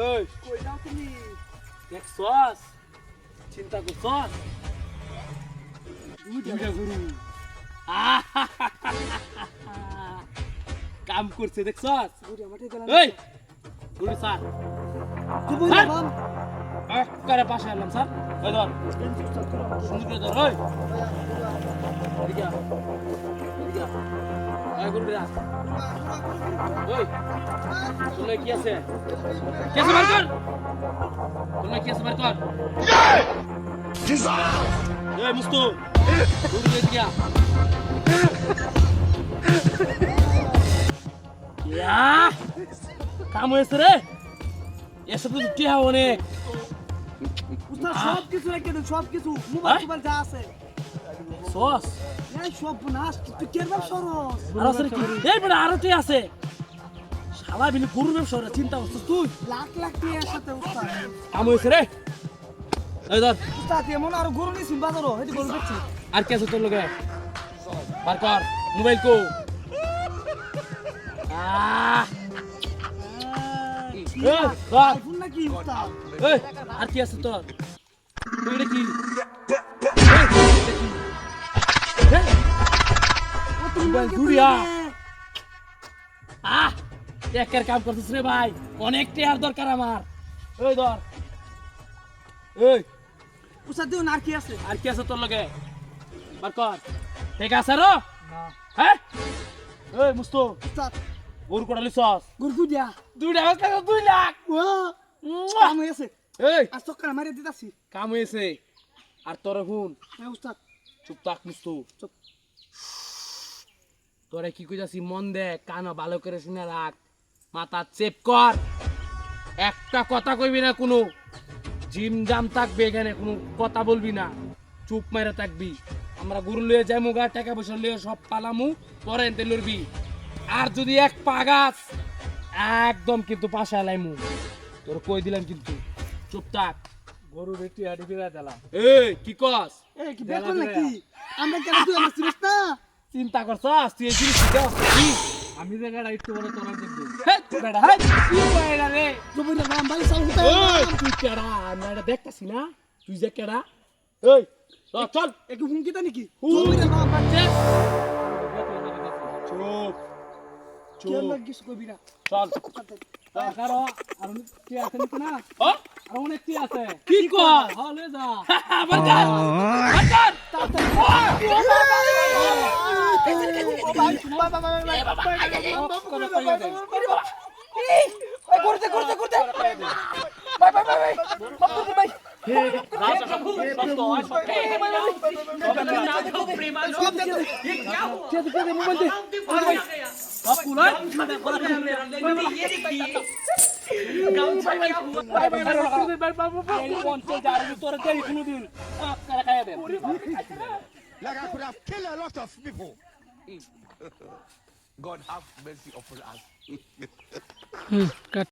এই কই যাও তুমি? দেখছস চিন্তা করছস দুইটা দুইটা গরু কাম করছে দেখছস বুড়ি আমাকে গেলাম। এই গরু স্যার তুমি স্যার! বাবা করে পাশে আনলাম স্যার ওই ধর সুন্দর করে ধর ওই এদিকে আ, এদিকে আ। ওই গরুটা ওই তোর কি আছে কি আছে বার কর তোর কি আছে বার কর এই মুস্তু গরু এদিকে আ। ইয়া কাম হয়েছে রে এসব তো টিয়া অনেক উস্তাদ সব কিছু রেখে দেন, সব কিছু মোবাইল টোবাইল যা আছে সস এই সব নাশ তুই কেরবার সরস আর আছে কি এই বড় আরো টি আছে শালা বিলি গরু ব্যবসা ওরা চিন্তা করছিস তুই লাখ লাখ টাকার সাথে উস্তাদ। কাম হয়েছে রে এই ধর উস্তাদ এমন আর গরু নিছি বাজারও হেদি গরু দেখছি। আর কে আছে তোর লগে বার কর মোবাইল কো ধর। আইফোন নাকি উস্তাদ? এই আর কি আছে তোর তুই এটা কি ও তুমি মোবাইল মার্কেট ঘুরিয়া। থেকে একের কাম করছিস রে ভাই অনেক টিয়ার দরকার আমার ওই ধর এই উস্তাদ দিও না আর কি আছে? আর কি আছে তোর লগে বার কর ঠিক আছে রো হ্যাঁ এই মুস্তু উস্তাদ গরু কোটা লিছস গরু দুইটা 2 টাকা 2 লাখ ও কাম হয়েছে এই আর চক্কর মারি দিতাছি। কাম হয়েছে আর তোর হুন হ্যাঁ উস্তাদ চুপ থাক মুস্তু চুপ। তোরে কি কইতাছি মন দে কান ভালো করে শুনে রাখ মাথা চেপ কর একটা কথা কইবি না কোনো জিম জাম থাকবে এখানে কোনো কথা বলবি না চুপ মেরে থাকবি আমরা গরু লয়ে যাইমু গা টাকা পয়সা লয়ে সব পালামু পরে এনতে লড়বি আর যদি এক পাগাস একদম কিন্তু পাশে লাইমু তোর কই দিলাম কিন্তু চুপ থাক গরু বেটি হাড়ি ফিরা দিলাম এই কি কস এই কি বেতন নাকি? আমরা কেন তুই আমার চিনিস না? চিন্তা করছস তুই এই জিনিস শিখাও কি আমি জায়গাটা একটু বড় তোরা দেখবি হেই বেটা হেই কি কইরা রে জমির নাম বাড়ি চাল হতে ওই তুই কেডা আমরা এটা দেখতাছি না তুই যে কেডা এই চল একটু হুমকি দা নাকি? হুম। জমির নাম বাড়ছে চুপ কেন চুপ লাগিস কবি না? চল কারো আর কি আছে নাকি না ও আর অনেক কি আছে কি কর হলে যা আবার কর করতে করতে করতে bye bye bye bye Like I could have killed a lot of people. God have mercy upon us.